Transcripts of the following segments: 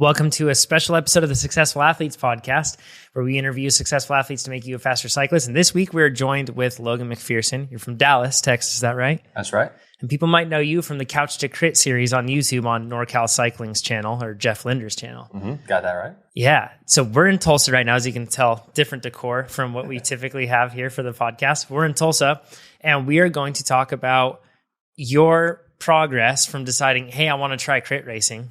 Welcome to a special episode of the Successful Athletes podcast, where we interview successful athletes to make you a faster cyclist. And this week we're joined with Logan McPherson. You're from Dallas, Texas, is that right? That's right. And people might know you from the Couch to Crit series on YouTube on NorCal CYCLING'S channel, or Jeff Linder's channel. Mm-hmm. Got that right? Yeah. So we're in Tulsa right now, as you can tell, different decor from what we typically have here for the podcast. We're in Tulsa, and we are going to talk about your progress from deciding, hey, I want to try crit racing,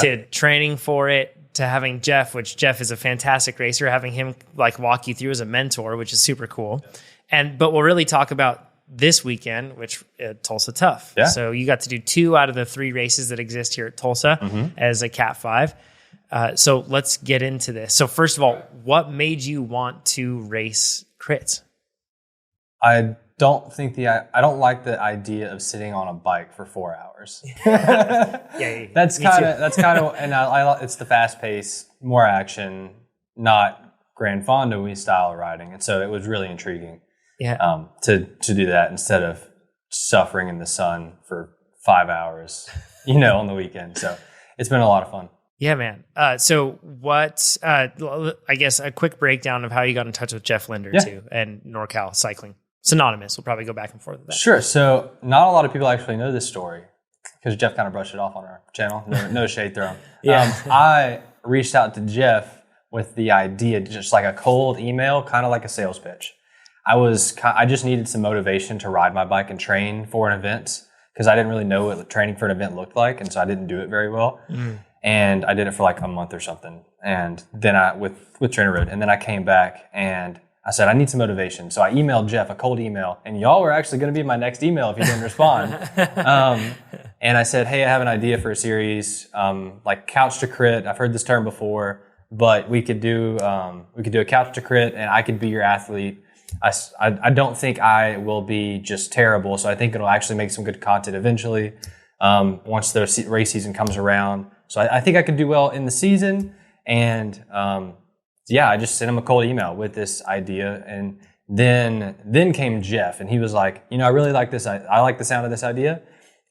to training for it, to having Jeff, which Jeff is a fantastic racer, having him like walk you through as a mentor, which is super cool. But we'll really talk about this weekend, which Tulsa Tough. Yeah. So you got to do 2 out of the 3 races that exist here at Tulsa as a Cat 5. So let's get into this. So first of all, what made you want to race crits? I don't like the idea of sitting on a bike for 4 hours. That's kind of, and it's the fast pace, more action, not Grand Fondo style riding. And so it was really intriguing to do that instead of suffering in the sun for 5 hours, on the weekend. So it's been a lot of fun. Yeah, man. So what, I guess a quick breakdown of how you got in touch with Jeff Linder too, and NorCal Cycling. Synonymous. We'll probably go back and forth with that. Sure. So not a lot of people actually know this story because Jeff kind of brushed it off on our channel. No shade thrown. I reached out to Jeff with the idea, just like a cold email, kind of like a sales pitch. I just needed some motivation to ride my bike and train for an event because I didn't really know what training for an event looked like, and so I didn't do it very well. And I did it for like a month or something, and then with TrainerRoad, and then I came back and I said, I need some motivation. So I emailed Jeff a cold email, and y'all were actually going to be my next email if you didn't respond. And I said, hey, I have an idea for a series, like couch to crit. I've heard this term before, but we could do a couch to crit, and I could be your athlete. I don't think I will be just terrible, so I think it'll actually make some good content eventually once the race season comes around. So I think I could do well in the season, and I just sent him a cold email with this idea, and then came Jeff, and he was like, I really like this. I like the sound of this idea.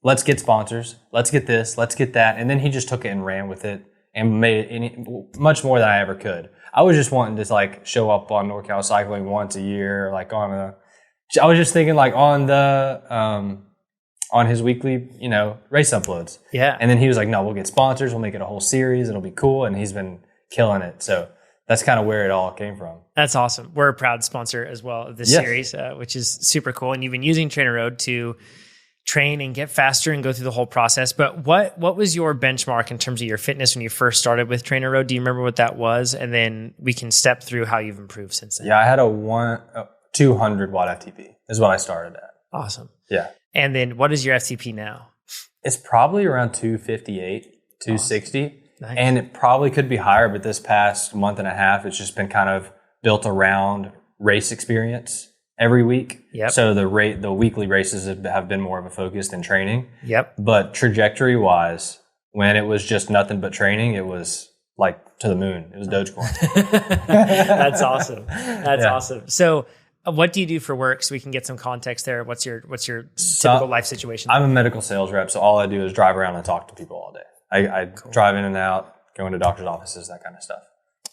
Let's get sponsors. Let's get this. Let's get that. And then he just took it and ran with it and made it much more than I ever could. I was just wanting to like show up on NorCal Cycling once a year, like I was just thinking like on his weekly, race uploads. Yeah. And then he was like, no, we'll get sponsors. We'll make it a whole series. It'll be cool. And he's been killing it. So that's kind of where it all came from. That's awesome. We're a proud sponsor as well of this series, which is super cool. And you've been using TrainerRoad to train and get faster and go through the whole process. But what was your benchmark in terms of your fitness when you first started with TrainerRoad? Do you remember what that was? And then we can step through how you've improved since then. Yeah, I had a 200 watt FTP is what I started at. Awesome. Yeah. And then what is your FTP now? It's probably around 258, 260. Awesome. Nice. And it probably could be higher, but this past month and a half, it's just been kind of built around race experience every week. Yep. So the weekly races have been more of a focus than training. Yep. But trajectory wise, when it was just nothing but training, it was like to the moon. It was Dogecoin. That's awesome. That's awesome. So what do you do for work so we can get some context there? What's your typical life situation? I'm a medical sales rep, so all I do is drive around and talk to people all day. I drive in and out, go into doctor's offices, that kind of stuff.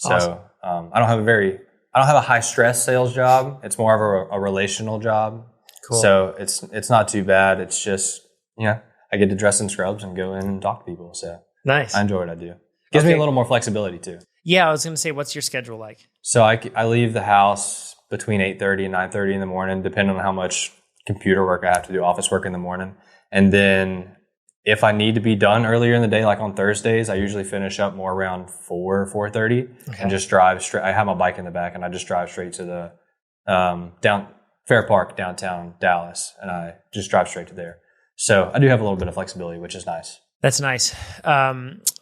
Awesome. So I don't have a high stress sales job. It's more of a relational job. Cool. So it's not too bad. It's just, I get to dress in scrubs and go in and talk to people. So nice. I enjoy what I do. Gives me a little more flexibility too. Yeah, I was going to say, what's your schedule like? So I leave the house between 8:30 and 9:30 in the morning, depending on how much computer work I have to do, office work in the morning. And then if I need to be done earlier in the day, like on Thursdays, I usually finish up more around 4:30 and just drive straight. I have my bike in the back and I just drive straight to the Fair Park, downtown Dallas, and I just drive straight to there. So I do have a little bit of flexibility, which is nice. That's nice.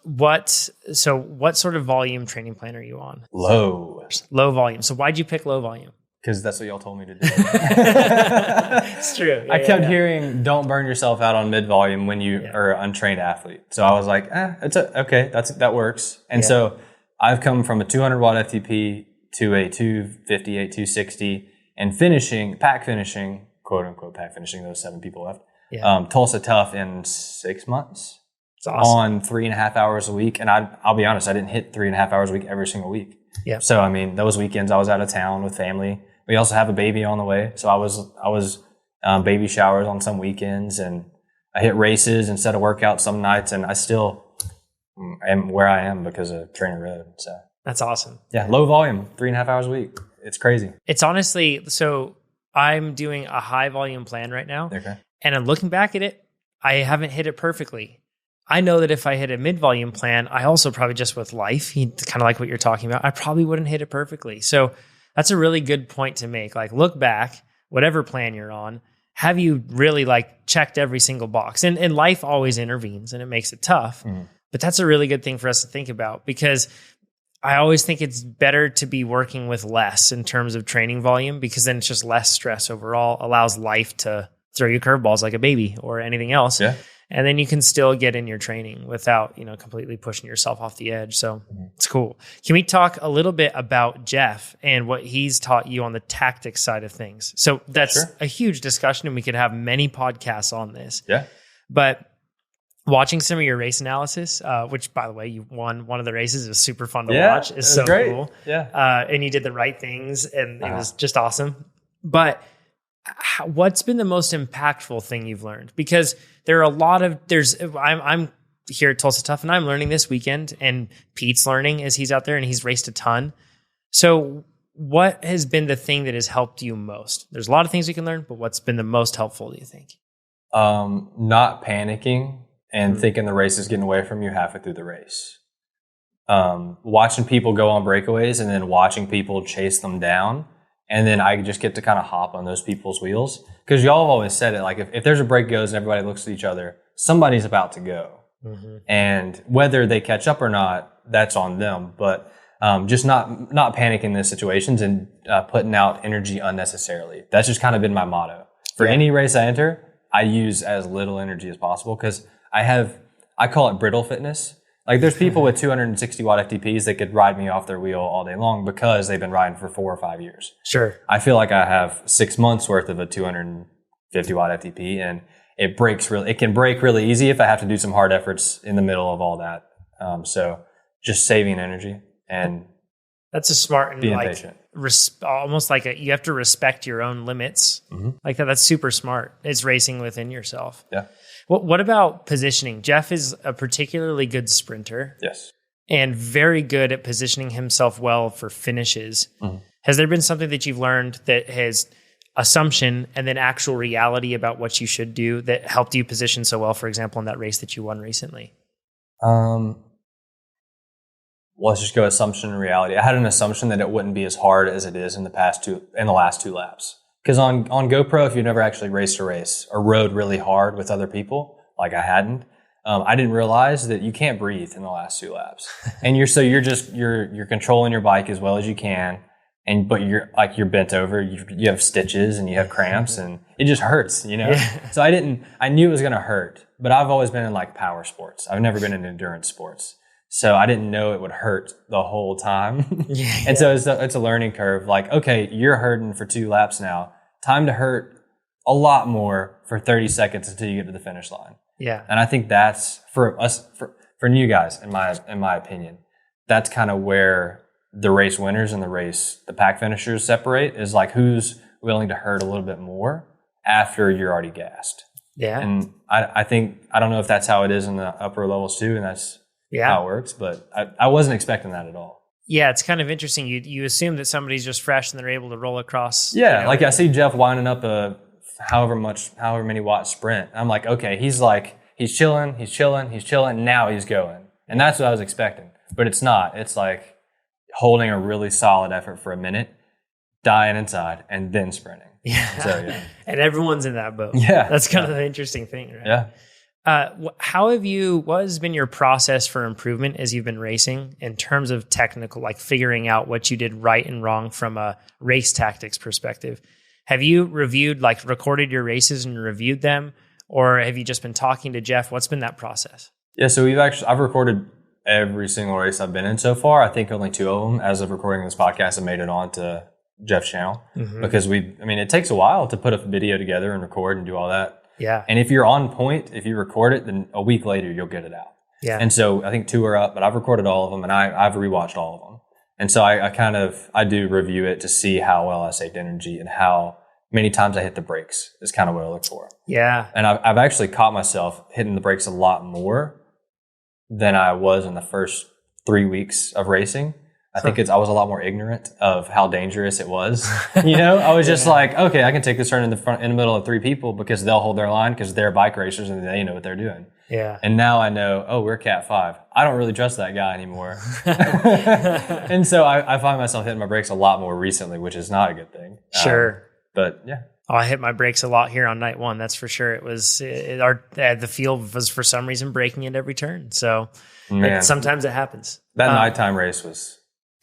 What sort of volume training plan are you on? Low volume. So why'd you pick low volume? Because that's what y'all told me to do. It's true. I kept hearing, don't burn yourself out on mid-volume when you are an untrained athlete. So I was like, okay, that works. And so I've come from a 200 watt FTP to a 258, 260, and pack finishing, quote unquote pack finishing, those 7 people left, Tulsa Tough in 6 months. It's awesome. on 3.5 hours a week. And I'll be honest, I didn't hit 3.5 hours a week every single week. Yeah. So, I mean, those weekends I was out of town with family. We also have a baby on the way. So I was baby showers on some weekends, and I hit races instead of workouts some nights, and I still am where I am because of TrainerRoad. So that's awesome. Yeah. Low volume, 3.5 hours a week. It's crazy. It's honestly, so I'm doing a high volume plan right now. Okay. And I'm looking back at it, I haven't hit it perfectly. I know that if I hit a mid-volume plan, I also probably just with life, kind of like what you're talking about, I probably wouldn't hit it perfectly. So that's a really good point to make. Like, look back, whatever plan you're on, have you really like checked every single box? And life always intervenes and it makes it tough. But that's a really good thing for us to think about, because I always think it's better to be working with less in terms of training volume, because then it's just less stress overall, allows life to throw you curveballs like a baby or anything else. Yeah. And then you can still get in your training without, completely pushing yourself off the edge. So it's cool. Can we talk a little bit about Jeff and what he's taught you on the tactics side of things? So that's a huge discussion, and we could have many podcasts on this. Yeah. But watching some of your race analysis, which, by the way, you won one of the races, is super fun to watch. It's so great. cool. Yeah. And you did the right things, and it was just awesome. But what's been the most impactful thing you've learned? Because there are a lot of, I'm here at Tulsa Tough, and I'm learning this weekend, and Pete's learning as he's out there and he's raced a ton. So what has been the thing that has helped you most? There's a lot of things you can learn, but what's been the most helpful, do you think? Not panicking and thinking the race is getting away from you halfway through the race. Watching people go on breakaways and then watching people chase them down. And then I just get to kind of hop on those people's wheels. Because y'all have always said it, like if there's a break goes and everybody looks at each other, somebody's about to go. And whether they catch up or not, that's on them. But just not panicking in those situations and putting out energy unnecessarily. That's just kind of been my motto. For any race I enter, I use as little energy as possible, because I call it brittle fitness. Like there's people with 260 watt FTPs that could ride me off their wheel all day long because they've been riding for 4 or 5 years. Sure. I feel like I have 6 months worth of a 250 watt FTP, and it can break really easy if I have to do some hard efforts in the middle of all that. So just saving energy and that's a smart and being like patient. Almost like you have to respect your own limits. Like that. That's super smart. It's racing within yourself. Yeah. What about positioning? Jeff is a particularly good sprinter. Yes. And very good at positioning himself well for finishes. Has there been something that you've learned that has assumption and then actual reality about what you should do that helped you position so well, for example, in that race that you won recently? Let's just go assumption and reality. I had an assumption that it wouldn't be as hard as it is in the last 2 laps. Because on GoPro, if you've never actually raced a race or rode really hard with other people, like I hadn't, I didn't realize that you can't breathe in the last 2 laps. And you're controlling your bike as well as you can. But you're bent over, you have stitches and you have cramps and it just hurts, So I knew it was going to hurt, but I've always been in like power sports. I've never been in endurance sports. So I didn't know it would hurt the whole time. And so it's a learning curve. Like, okay, you're hurting for 2 laps now. Time to hurt a lot more for 30 seconds until you get to the finish line. Yeah. And I think that's for us, for new guys, in my opinion, that's kind of where the race winners and the pack finishers separate, is like who's willing to hurt a little bit more after you're already gassed. Yeah. And I don't know if that's how it is in the upper levels too. And that's how it works, but I wasn't expecting that at all. Yeah, it's kind of interesting. You assume that somebody's just fresh and they're able to roll across. Yeah, like I see Jeff winding up a however many watt sprint. I'm like, okay, he's chilling. Now he's going. And that's what I was expecting. But it's not. It's like holding a really solid effort for a minute, dying inside, and then sprinting. Yeah. So, yeah. And everyone's in that boat. Yeah. That's kind of the interesting thing, right? Yeah. What has been your process for improvement as you've been racing in terms of technical, like figuring out what you did right and wrong from a race tactics perspective? Have you recorded your races and reviewed them, or have you just been talking to Jeff? What's been that process? Yeah, so I've recorded every single race I've been in so far. I think only 2 of them, as of recording this podcast, have made it onto Jeff's channel because it takes a while to put a video together and record and do all that. Yeah. And if you're on point, if you record it, then a week later you'll get it out. Yeah. And so I think 2 are up, but I've recorded all of them and I've rewatched all of them. And so I do review it to see how well I saved energy and how many times I hit the brakes is kind of what I look for. Yeah. And I've actually caught myself hitting the brakes a lot more than I was in the first 3 weeks of racing. I think I was a lot more ignorant of how dangerous it was. I was just like, okay, I can take this turn in the middle of 3 people because they'll hold their line because they're bike racers and they know what they're doing. Yeah. And now I know, we're Cat 5. I don't really trust that guy anymore. And so I find myself hitting my brakes a lot more recently, which is not a good thing. Sure. But yeah. I hit my brakes a lot here on night 1. That's for sure. It was the field was for some reason braking at every turn. So sometimes it happens. That nighttime race was,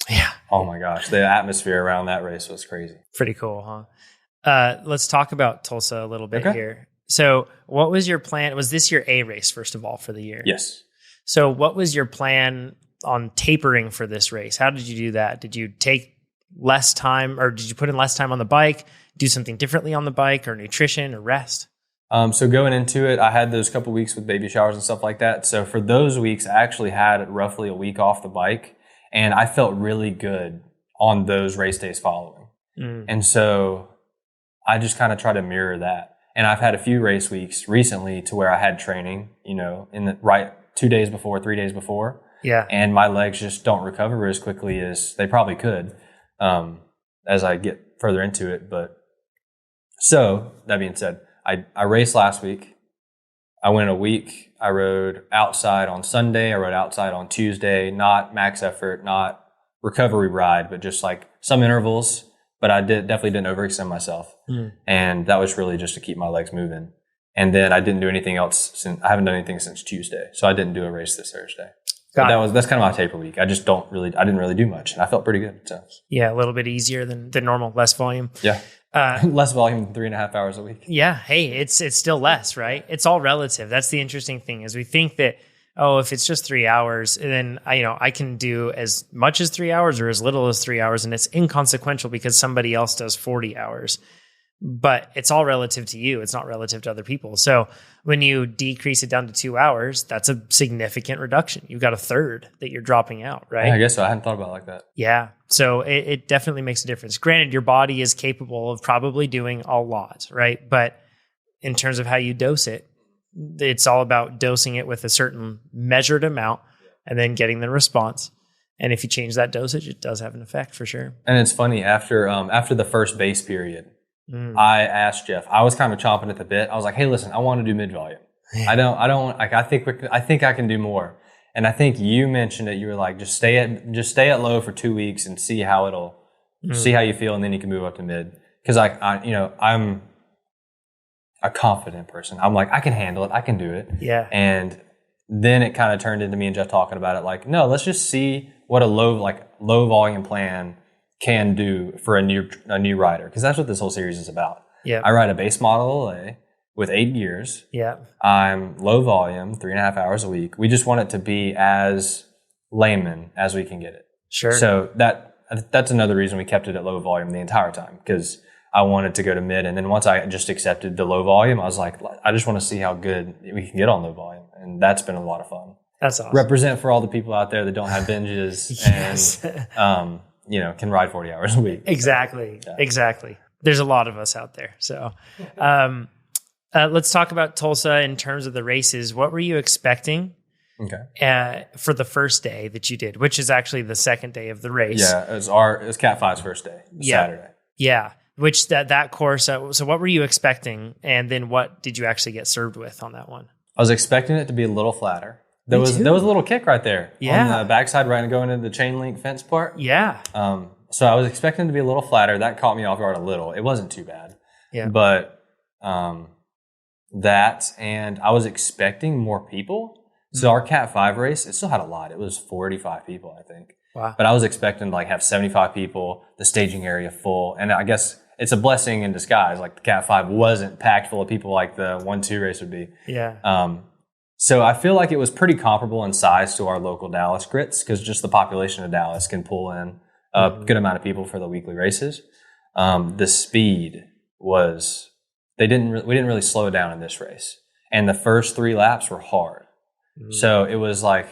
yeah. Oh my gosh. The atmosphere around that race was crazy. Pretty cool, huh? Let's talk about Tulsa a little bit here. So what was your plan? Was this your A race, first of all, for the year? Yes. So what was your plan on tapering for this race? How did you do that? Did you take less time or did you put in less time on the bike, do something differently on the bike or nutrition or rest? So going into it, I had those couple weeks with baby showers and stuff like that. So for those weeks, I actually had roughly a week off the bike and I felt really good on those race days following. And so I just kind of try to mirror that. And I've had a few race weeks recently to where I had training, in the 2 days before, 3 days before. Yeah. And my legs just don't recover as quickly as they probably could as I get further into it. But so that being said, I raced last week. I went a week. I rode outside on Sunday. I rode outside on Tuesday, not max effort, not recovery ride, but just like some intervals. But I definitely didn't overextend myself. And that was really just to keep my legs moving. And then I didn't do anything else I haven't done anything since Tuesday. So I didn't do a race this Thursday. That's kind of my taper week. I didn't really do much and I felt pretty good. So yeah, a little bit easier than normal, less volume. Yeah. Less volume than 3.5 hours a week. Yeah. Hey, it's still less, right? It's all relative. That's the interesting thing is we think that, if it's just 3 hours, and then I can do as much as 3 hours or as little as 3 hours, and it's inconsequential because somebody else does 40 hours. But it's all relative to you. It's not relative to other people. So when you decrease it down to 2 hours, that's a significant reduction. You've got a third that you're dropping out, right? Yeah, I guess so. I hadn't thought about it like that. Yeah. So it definitely makes a difference. Granted, your body is capable of probably doing a lot, right? But in terms of how you dose it, it's all about dosing it with a certain measured amount and then getting the response. And if you change that dosage, it does have an effect for sure. And it's funny, after the first base period, I asked Jeff, I was kind of chomping at the bit. I was like, hey, listen, I want to do mid volume. I think I can do more. And I think you mentioned it. You were like, just stay at low for 2 weeks and see how see how you feel. And then you can move up to mid. Cause I'm a confident person. I'm like, I can handle it. I can do it. Yeah. And then it kind of turned into me and Jeff talking about it. Like, no, let's just see what a low volume plan can do for a new rider. Cause that's what this whole series is about. Yeah. I ride a base model LA with 8 gears. Yeah. I'm low volume, 3.5 hours a week. We just want it to be as layman as we can get it. Sure. So that's another reason we kept it at low volume the entire time, because I wanted to go to mid. And then once I just accepted the low volume, I was like, I just want to see how good we can get on low volume. And that's been a lot of fun. That's awesome. Represent for all the people out there that don't have binges yes. and, can ride 40 hours a week. Exactly. Yeah. Exactly. There's a lot of us out there. So, let's talk about Tulsa in terms of the races. What were you expecting? Okay. For the first day that you did, which is actually the second day of the race. Yeah, it was Cat 5's first day, Saturday. Yeah. Which that course, so what were you expecting? And then what did you actually get served with on that one? I was expecting it to be a little flatter. There was a little kick right there on the backside, right, and going into the chain link fence part. Yeah. So I was expecting it to be a little flatter. That caught me off guard a little. It wasn't too bad. Yeah. But that, and I was expecting more people. So our Cat 5 race, it still had a lot. It was 45 people, I think. Wow. But I was expecting to have 75 people, the staging area full. And I guess it's a blessing in disguise. Like the Cat 5 wasn't packed full of people like the 1-2 race would be. Yeah. So I feel like it was pretty comparable in size to our local Dallas grits, because just the population of Dallas can pull in a good amount of people for the weekly races. The speed was we didn't really slow down in this race. And the first 3 laps were hard. So it was like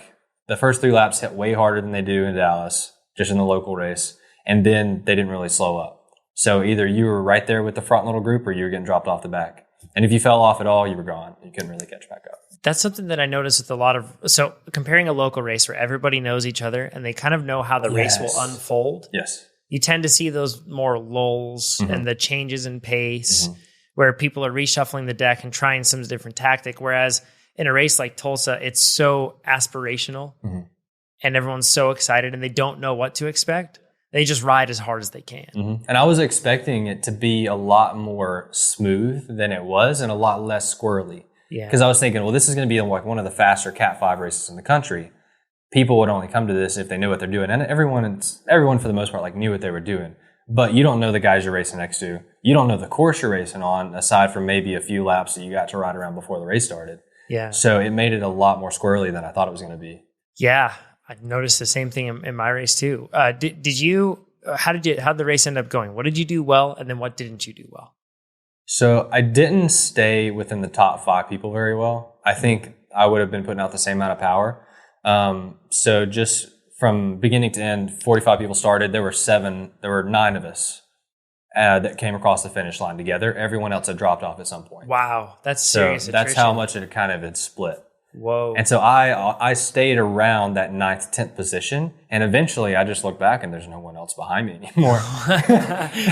the first 3 laps hit way harder than they do in Dallas, just in the local race. And then they didn't really slow up. So either you were right there with the front little group or you were getting dropped off the back. And if you fell off at all, you were gone. You couldn't really catch back up. That's something that I noticed with a lot of, so comparing a local race where everybody knows each other and they kind of know how the race will unfold. Yes. You tend to see those more lulls and the changes in pace where people are reshuffling the deck and trying some different tactic. Whereas in a race like Tulsa, it's so aspirational and everyone's so excited and they don't know what to expect. They just ride as hard as they can. And I was expecting it to be a lot more smooth than it was and a lot less squirrely. Yeah. Because I was thinking, well, this is going to be like one of the faster Cat 5 races in the country. People would only come to this if they knew what they're doing. And everyone for the most part, like knew what they were doing. But you don't know the guys you're racing next to. You don't know the course you're racing on, aside from maybe a few laps that you got to ride around before the race started. Yeah. So it made it a lot more squirrely than I thought it was going to be. Yeah. I noticed the same thing in my race too. How did the race end up going? What did you do well? And then what didn't you do well? So I didn't stay within the top 5 people very well. I think I would have been putting out the same amount of power. So just from beginning to end, 45 people started. There were 9 of us that came across the finish line together. Everyone else had dropped off at some point. Wow, that's serious. So that's how much it kind of had split. Whoa. And so I stayed around that 9th, 10th position. And eventually I just looked back and there's no one else behind me anymore.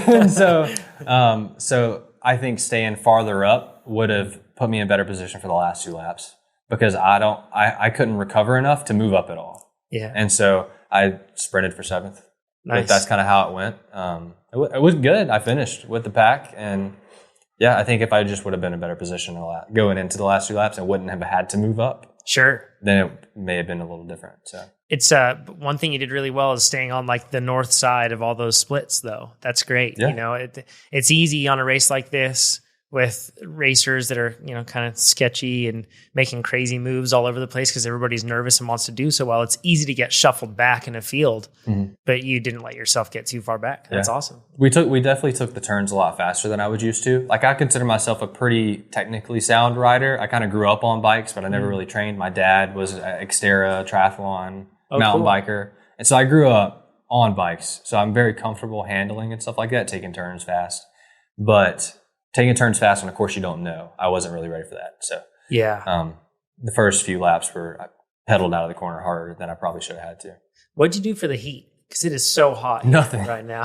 And so I think staying farther up would have put me in a better position for the last 2 laps because I couldn't recover enough to move up at all. Yeah. And so I sprinted for 7th. Nice. But that's kind of how it went. It was good. I finished with the pack and yeah, I think if I just would have been in a better position going into the last 2 laps and wouldn't have had to move up, sure, then it may have been a little different. So it's one thing you did really well is staying on like the north side of all those splits, though. That's great. Yeah. You know, it's easy on a race like this with racers that are, kind of sketchy and making crazy moves all over the place because everybody's nervous and wants to do so well. It's easy to get shuffled back in a field, but you didn't let yourself get too far back. That's awesome. We definitely took the turns a lot faster than I was used to. Like I consider myself a pretty technically sound rider. I kind of grew up on bikes, but I never really trained. My dad was an Xterra triathlon mountain biker. And so I grew up on bikes. So I'm very comfortable handling and stuff like that, taking turns fast. But taking turns fast on a course you don't know, I wasn't really ready for that. So yeah, the first few laps I pedaled out of the corner harder than I probably should have had to. What'd you do for the heat? Because it is so hot Nothing right now.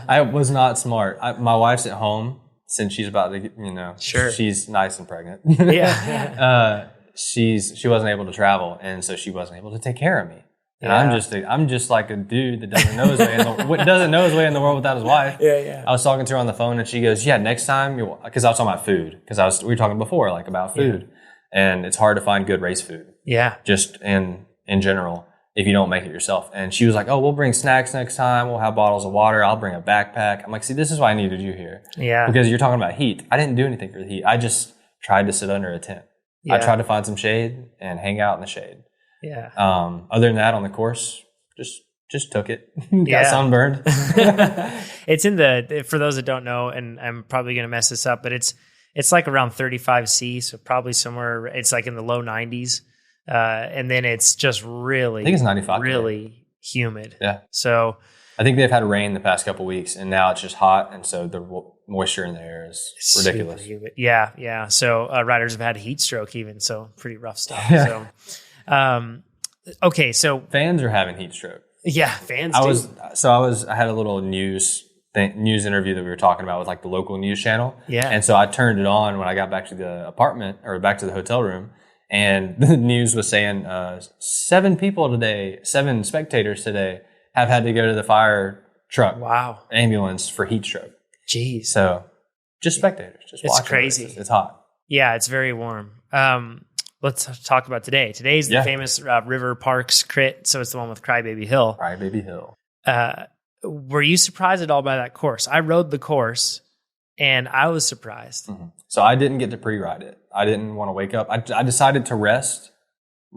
I was not smart. My wife's at home since she's about to, sure, she's nice and pregnant. Yeah. She wasn't able to travel, and so she wasn't able to take care of me. And Yeah. I'm just like a dude that doesn't know his way in the world without his wife. Yeah. I was talking to her on the phone and she goes, yeah, next time because I was talking about food we were talking before like about food and it's hard to find good race food. Yeah. Just in general if you don't make it yourself. And she was like, oh, we'll bring snacks next time. We'll have bottles of water. I'll bring a backpack. I'm like, see, this is why I needed you here. Yeah. Because you're talking about heat. I didn't do anything for the heat. I just tried to sit under a tent. Yeah. I tried to find some shade and hang out in the shade. Yeah. Other than that, on the course, just took it. Got sunburned. It's for those that don't know, and I'm probably going to mess this up, but it's like around 35 C, so probably somewhere, it's like in the low 90s. And then it's just really, I think it's 95. really humid. Yeah. So I think they've had rain the past couple of weeks, and now it's just hot, and so the moisture in the air is ridiculous. Humid. Yeah. So riders have had heat stroke even, so pretty rough stuff. Yeah. So, okay, so fans are having heat stroke. Yeah, fans. I had a little news interview that we were talking about with like the local news channel. Yeah. And so I turned it on when I got back to the apartment or back to the hotel room, and the news was saying 7 spectators today have had to go to the fire truck, ambulance for heat stroke. Jeez. So just spectators, just watching. It's crazy. It's hot. Yeah, it's very warm. Let's talk about today. Today's the famous River Parks crit. So it's the one with Crybaby Hill. Crybaby Hill. Were you surprised at all by that course? I rode the course and I was surprised. Mm-hmm. So I didn't get to pre-ride it. I didn't want to wake up. I decided to rest,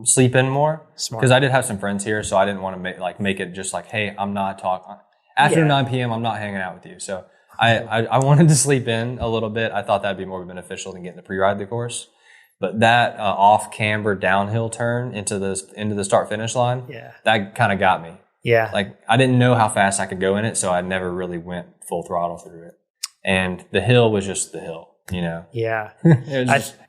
sleep in more. Smart. Because I did have some friends here. So I didn't want to make it just like, hey, I'm not talking. After 9 p.m., I'm not hanging out with you. So I wanted to sleep in a little bit. I thought that'd be more beneficial than getting the pre-ride the course. But that off camber downhill turn into the start finish line, that kind of got me. Yeah. Like I didn't know how fast I could go in it, so I never really went full throttle through it. And the hill was just the hill, you know? Yeah.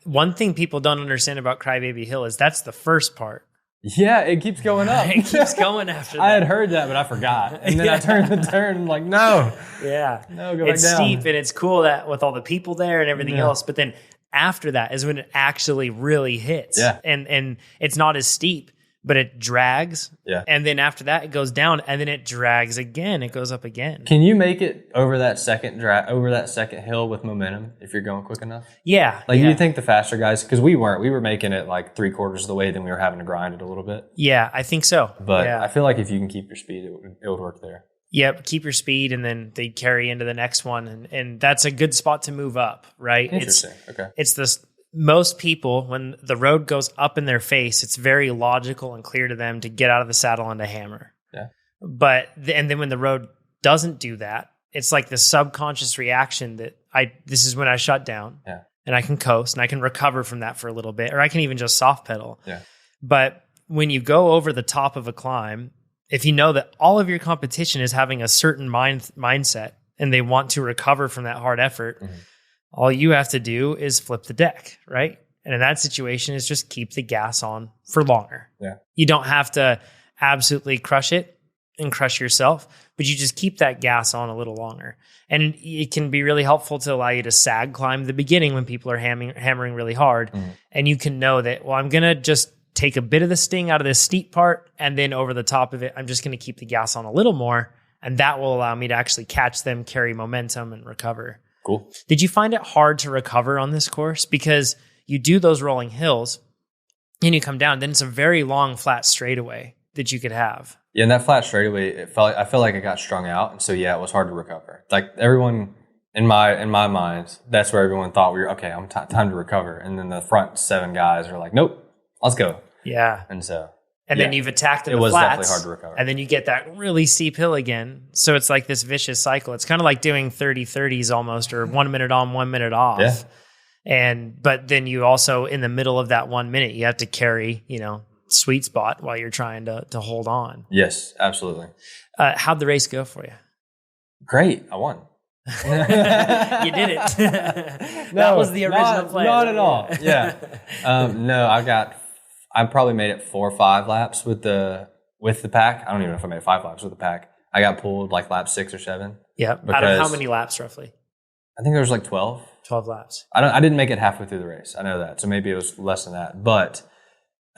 One thing people don't understand about Crybaby Hill is that's the first part. Yeah, it keeps going up. It keeps going after that. I had heard that, but I forgot. And then I turned the turn and like, no. Yeah. No, go back down. It's steep and it's cool that with all the people there and everything else. But then after that is when it actually really hits. Yeah. And it's not as steep, but it drags. Yeah. And then after that, it goes down and then it drags again. It goes up again. Can you make it over that second hill with momentum if you're going quick enough? Yeah. Like, do you think the faster guys, because we were making it like 3/4 of the way, then we were having to grind it a little bit. Yeah, I think so. But I feel like if you can keep your speed, it would work there. Yep, keep your speed, and then they carry into the next one, and that's a good spot to move up, right? Interesting. Okay. It's this. Most people, when the road goes up in their face, it's very logical and clear to them to get out of the saddle and to hammer. Yeah. But and then when the road doesn't do that, it's like the subconscious reaction that this is when I shut down. Yeah. And I can coast and I can recover from that for a little bit, or I can even just soft pedal. Yeah. But when you go over the top of a climb, if you know that all of your competition is having a certain mindset and they want to recover from that hard effort, all you have to do is flip the deck, right? And in that situation is just keep the gas on for longer. Yeah. You don't have to absolutely crush it and crush yourself, but you just keep that gas on a little longer. And it can be really helpful to allow you to sag climb the beginning when people are hammering really hard. And you can know that, well, I'm going to just take a bit of the sting out of this steep part, and then over the top of it, I'm just going to keep the gas on a little more, and that will allow me to actually catch them, carry momentum, and recover. Cool. Did you find it hard to recover on this course? Because you do those rolling hills, and you come down, then it's a very long, flat straightaway that you could have. Yeah, and that flat straightaway, I felt like it got strung out, and so it was hard to recover. Like everyone in my mind, that's where everyone thought we were okay. Time to recover, and then the front 7 guys are like, nope, let's go. Yeah. And so. And then you've attacked in the flats. It was definitely hard to recover. And then you get that really steep hill again. So it's like this vicious cycle. It's kind of like doing 30-30s almost, or 1 minute on, 1 minute off. Yeah. But then you also, in the middle of that 1 minute, you have to carry, sweet spot while you're trying to hold on. Yes, absolutely. How'd the race go for you? Great. I won. You did it. That was the original plan. Not at all. Yeah. No, I probably made it 4 or 5 laps with the pack. I don't even know if I made 5 laps with the pack. I got pulled like lap 6 or 7. Yeah. Out of how many laps roughly? I think there was like 12. 12 laps. I didn't make it halfway through the race. I know that. So maybe it was less than that. But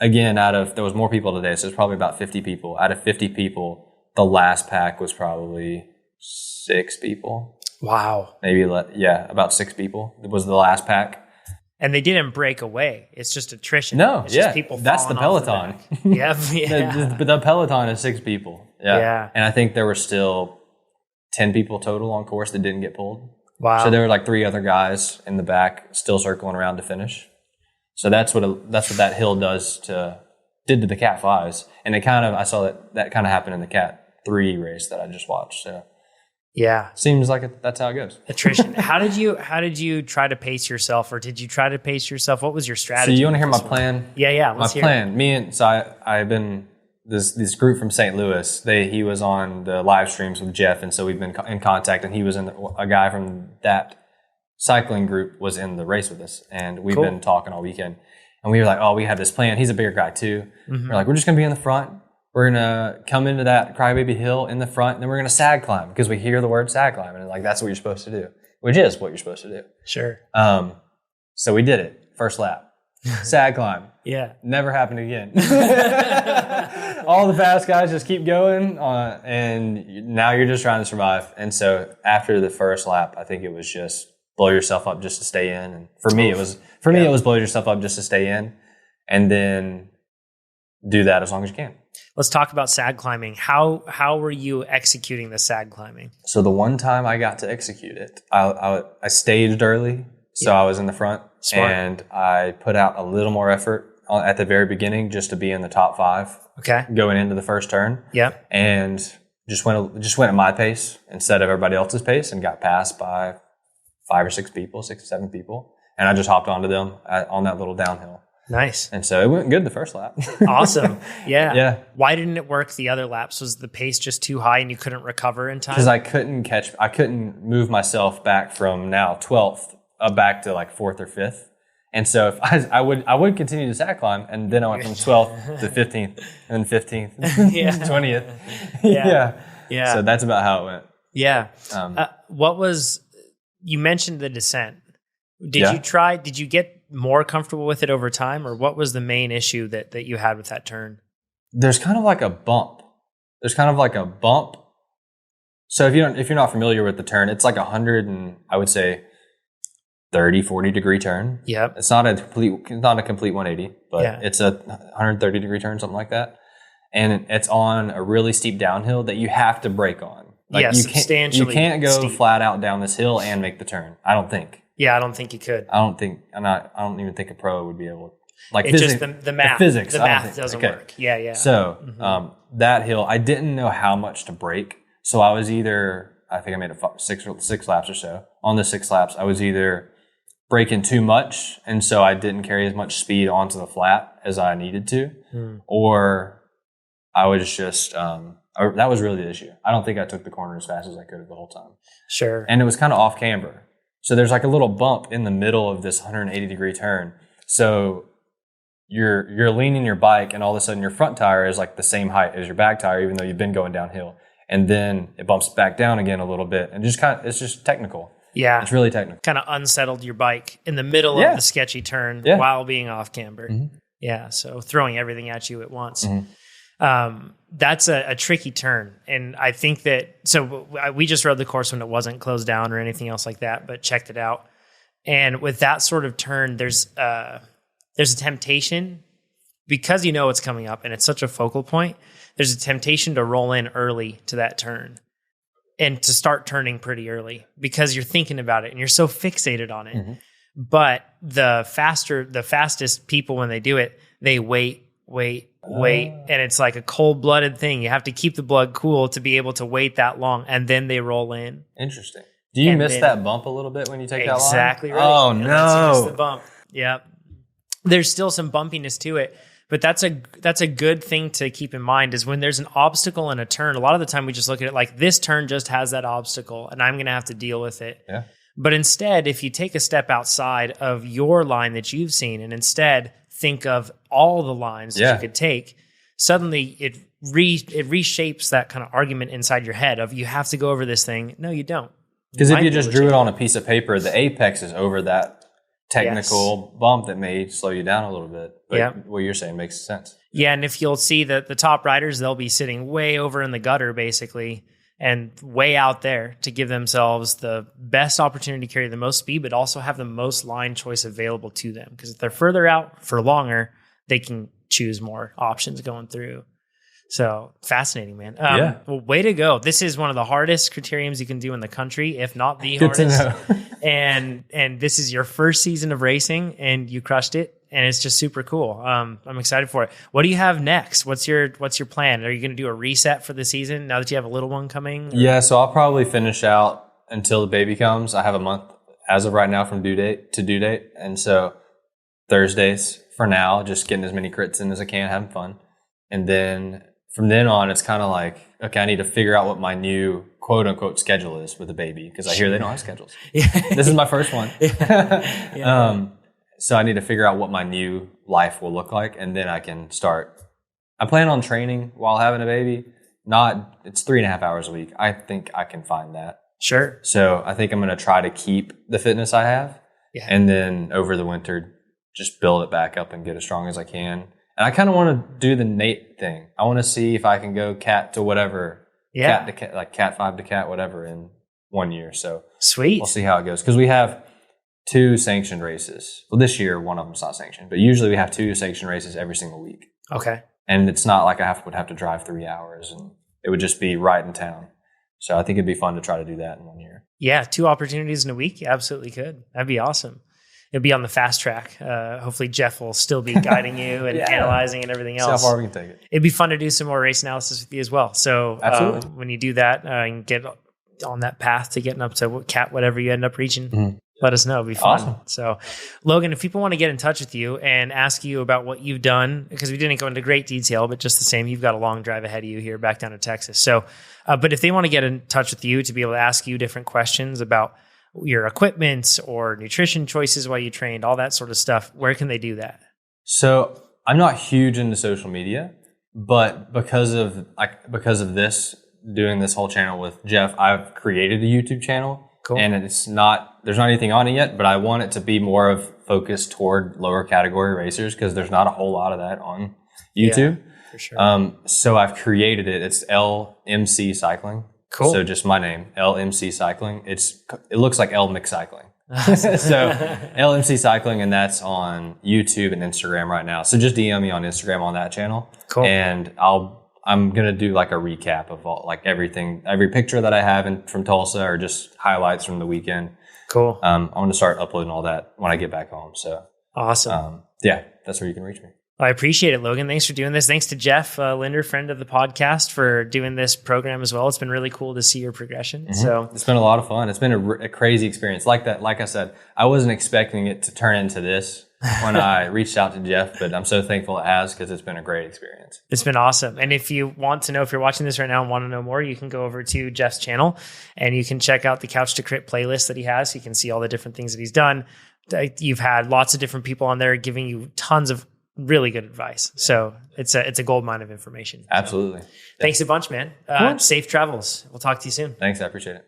again, there was more people today. So it's probably about 50 people. Out of 50 people, the last pack was probably 6 people. Wow. Maybe, about 6 people. It was the last pack. And they didn't break away. It's just attrition. No, it's just people that's the peloton. Yeah. The peloton is 6 people. Yeah. And I think there were still 10 people total on course that didn't get pulled. Wow. So there were like 3 other guys in the back still circling around to finish. So that's what that hill did to the Cat 5s. And I saw that kind of happened in the Cat 3 race that I just watched. So. Yeah. Seems like that's how it goes. Attrition. How did you try to pace yourself, or did you try to pace yourself? What was your strategy? So you want to hear my plan? Yeah. My plan. I've been this group from St. Louis. He was on the live streams with Jeff, and so we've been in contact. And he was a guy from that cycling group was in the race with us, and we've been talking all weekend. And we were like, oh, we have this plan. He's a bigger guy too. We're like, we're just gonna be in the front. We're going to come into that Crybaby Hill in the front, and then we're going to sag climb because we hear the word sag climb, and that's what you're supposed to do, which is what you're supposed to do. Sure. So we did it. First lap. Sag climb. Yeah. Never happened again. All the fast guys just keep going, and now you're just trying to survive. And so after the first lap, I think it was just blow yourself up just to stay in. And for me, it was blow yourself up just to stay in, and then do that as long as you can. Let's talk about sag climbing. How were you executing the sag climbing? So the one time I got to execute it, I staged early, so I was in the front. Smart. And I put out a little more effort at the very beginning just to be in the top 5. Okay. Going into the first turn. Yep. And just went at my pace instead of everybody else's pace and got passed by 5 or 6 people, 6 or 7 people. And I just hopped onto them on that little downhill. Nice. And so it went good the first lap. Awesome. Yeah. Yeah. Why didn't it work the other laps? Was the pace just too high and you couldn't recover in time? Because I couldn't move myself back from now 12th back to like 4th or 5th. And so if I would continue to sack climb, and then I went from 12th to 15th and then 15th, 20th. Yeah. So that's about how it went. Yeah. You mentioned the descent. Did you get more comfortable with it over time, or what was the main issue that you had with that turn? There's kind of like a bump. So if you're not familiar with the turn, it's like 100 and I would say 30, 40 degree turn. Yep. It's not a complete 180, but it's a 130 degree turn, something like that. And it's on a really steep downhill that you have to brake on. Like substantially. You can't go steep. flat out down this hill and make the turn. I don't think. Yeah, I don't think you could. I don't even think a pro would be able to. Like it's just the math. The physics. The math doesn't work. Yeah. So that hill, I didn't know how much to brake. So I was I think I made 6 laps or so. On the 6 laps, I was either braking too much, and so I didn't carry as much speed onto the flat as I needed to, or I was just that was really the issue. I don't think I took the corner as fast as I could have the whole time. Sure. And it was kind of off camber. So there's like a little bump in the middle of this 180 degree turn. So you're leaning your bike, and all of a sudden your front tire is like the same height as your back tire, even though you've been going downhill. And then it bumps back down again a little bit, and it's just technical. Yeah. It's really technical. Kind of unsettled your bike in the middle of the sketchy turn while being off camber. Mm-hmm. Yeah. So throwing everything at you at once. Mm-hmm. That's a tricky turn. And I think we just rode the course when it wasn't closed down or anything else like that, but checked it out. And with that sort of turn, there's a temptation, because you know it's coming up and it's such a focal point, there's a temptation to roll in early to that turn and to start turning pretty early because you're thinking about it and you're so fixated on it. Mm-hmm. But the fastest people, when they do it, they wait. And it's like a cold-blooded thing. You have to keep the blood cool to be able to wait that long, and then they roll in. Interesting. Do you miss that bump a little bit when you take that long? Exactly right. Oh, no. That's the bump. Yeah. There's still some bumpiness to it, but that's a good thing to keep in mind is when there's an obstacle in a turn, a lot of the time we just look at it like this turn just has that obstacle, and I'm going to have to deal with it. Yeah. But instead, if you take a step outside of your line that you've seen and instead think of all the lines that you could take, suddenly it reshapes that kind of argument inside your head of you have to go over this thing. No, you don't. Because if you just drew it on a piece of paper, the apex is over that technical bump that may slow you down a little bit. But what you're saying makes sense. Yeah, and if you'll see that the top riders, they'll be sitting way over in the gutter, basically, and way out there to give themselves the best opportunity to carry the most speed, but also have the most line choice available to them. Because if they're further out for longer, they can choose more options going through. So fascinating, man. Well, way to go. This is one of the hardest criteriums you can do in the country, if not the hardest. To know. and this is your first season of racing, and you crushed it. And it's just super cool. I'm excited for it. What do you have next? What's your plan? Are you going to do a reset for the season now that you have a little one coming? Or? Yeah, so I'll probably finish out until the baby comes. I have a month as of right now from due date to due date. And so Thursdays for now, just getting as many crits in as I can, having fun. And then from then on, it's kind of like, okay, I need to figure out what my new quote unquote schedule is with the baby, because I hear they don't have schedules. This is my first one. So I need to figure out what my new life will look like, and then I can start. I plan on training while having a baby. It's 3.5 hours a week. I think I can find that. Sure. So I think I'm going to try to keep the fitness I have, and then over the winter, just build it back up and get as strong as I can. And I kind of want to do the Nate thing. I want to see if I can go cat to whatever, cat to cat, like cat 5 to cat whatever in 1 year. So sweet. We'll see how it goes, because we have 2 sanctioned races. Well, this year, one of them's not sanctioned, but usually we have 2 sanctioned races every single week. Okay. And it's not like I would have to drive 3 hours, and it would just be right in town. So I think it'd be fun to try to do that in 1 year. Yeah, 2 opportunities in a week. You absolutely could. That'd be awesome. it'll be on the fast track. Hopefully Jeff will still be guiding you and analyzing and everything else. See how far we can take it. It'd be fun to do some more race analysis with you as well. So when you do that and get on that path to getting up to whatever you end up reaching, let us know. It'd be fun. Awesome. So Logan, if people want to get in touch with you and ask you about what you've done, because we didn't go into great detail, but just the same, you've got a long drive ahead of you here back down to Texas. So, but if they want to get in touch with you to be able to ask you different questions about your equipment or nutrition choices while you trained, all that sort of stuff, where can they do that? So I'm not huge into social media, but because of this, doing this whole channel with Jeff, I've created a YouTube channel. Cool. And there's not anything on it yet, but I want it to be more of focused toward lower category racers because there's not a whole lot of that on YouTube. Yeah, for sure. So I've created it. It's LMC Cycling. Cool. So just my name, LMC Cycling. It looks like L Cycling. So LMC Cycling, and that's on YouTube and Instagram right now. So just DM me on Instagram on that channel. Cool. And I'm going to do like a recap of all, like everything, every picture that I have from Tulsa or just highlights from the weekend. Cool. I'm going to start uploading all that when I get back home. So awesome. That's where you can reach me. I appreciate it, Logan. Thanks for doing this. Thanks to Jeff Linder, friend of the podcast, for doing this program as well. It's been really cool to see your progression. Mm-hmm. So it's been a lot of fun. It's been a crazy experience. Like I said, I wasn't expecting it to turn into this when I reached out to Jeff, but I'm so thankful it has because it's been a great experience. It's been awesome. And if you want to know, if you're watching this right now and want to know more, you can go over to Jeff's channel and you can check out the Couch to Crit playlist that he has. So you can see all the different things that he's done. You've had lots of different people on there giving you tons of really good advice. So it's a gold mine of information. Absolutely. So, thanks a bunch, man. Safe travels. We'll talk to you soon. Thanks. I appreciate it.